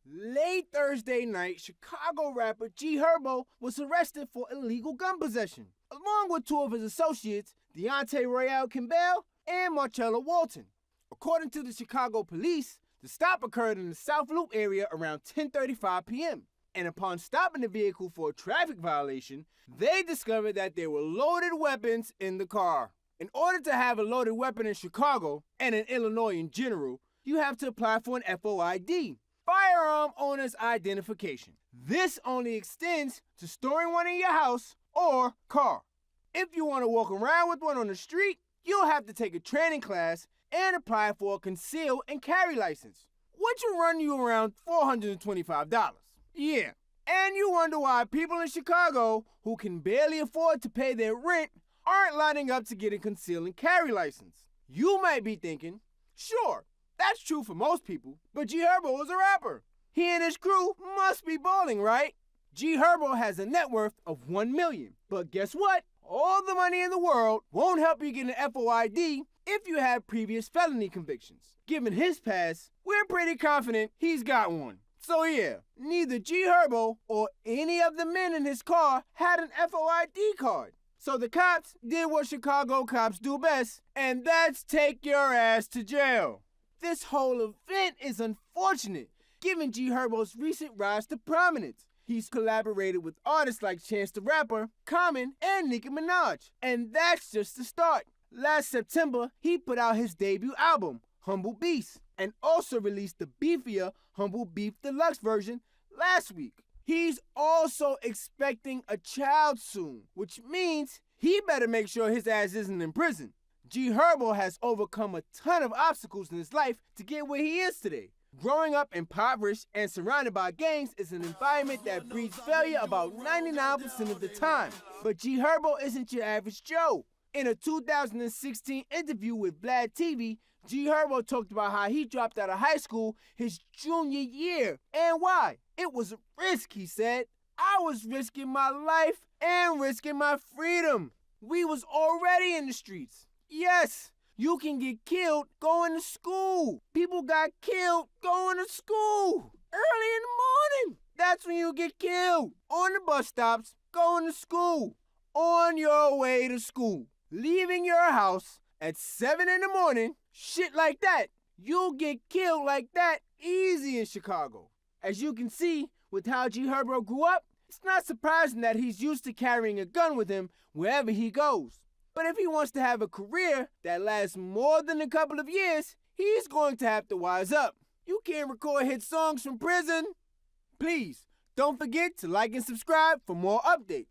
Late Thursday night, Chicago rapper G Herbo was arrested for illegal gun possession, along with two of his associates, Deontay Royale Campbell and Marcello Walton. According to the Chicago police, the stop occurred in the South Loop area around 10:35 p.m. And upon stopping the vehicle for a traffic violation, they discovered that there were loaded weapons in the car. In order to have a loaded weapon in Chicago, and in Illinois in general, you have to apply for an FOID, Firearm Owner's Identification. This only extends to storing one in your house or car. If you want to walk around with one on the street, you'll have to take a training class and apply for a conceal and carry license, which will run you around $425. Yeah, and you wonder why people in Chicago who can barely afford to pay their rent aren't lining up to get a conceal and carry license. You might be thinking, sure, that's true for most people, but G Herbo is a rapper. He and his crew must be balling, right? G Herbo has a net worth of $1 million, but guess what? All the money in the world won't help you get an FOID if you have previous felony convictions. Given his past, we're pretty confident he's got one. So yeah, neither G Herbo or any of the men in his car had an FOID card. So the cops did what Chicago cops do best, and that's take your ass to jail. This whole event is unfortunate, given G Herbo's recent rise to prominence. He's collaborated with artists like Chance the Rapper, Common, and Nicki Minaj. And that's just the start. Last September, he put out his debut album, Humble Beast, and also released the beefier Humble Beef Deluxe version last week. He's also expecting a child soon, which means he better make sure his ass isn't in prison. G Herbo has overcome a ton of obstacles in his life to get where he is today. Growing up impoverished and surrounded by gangs is an environment that breeds failure about 99% of the time. But G Herbo isn't your average Joe. In a 2016 interview with Vlad TV, G Herbo talked about how he dropped out of high school his junior year and why. It was a risk, he said. I was risking my life and risking my freedom. We was already in the streets. Yes, you can get killed going to school. People got killed going to school early in the morning. That's when you get killed. On the bus stops, going to school. On your way to school. Leaving your house at 7 in the morning, shit like that. You'll get killed like that easy in Chicago. As you can see, with how G Herbo grew up, it's not surprising that he's used to carrying a gun with him wherever he goes. But if he wants to have a career that lasts more than a couple of years, he's going to have to wise up. You can't record hit songs from prison. Please, don't forget to like and subscribe for more updates.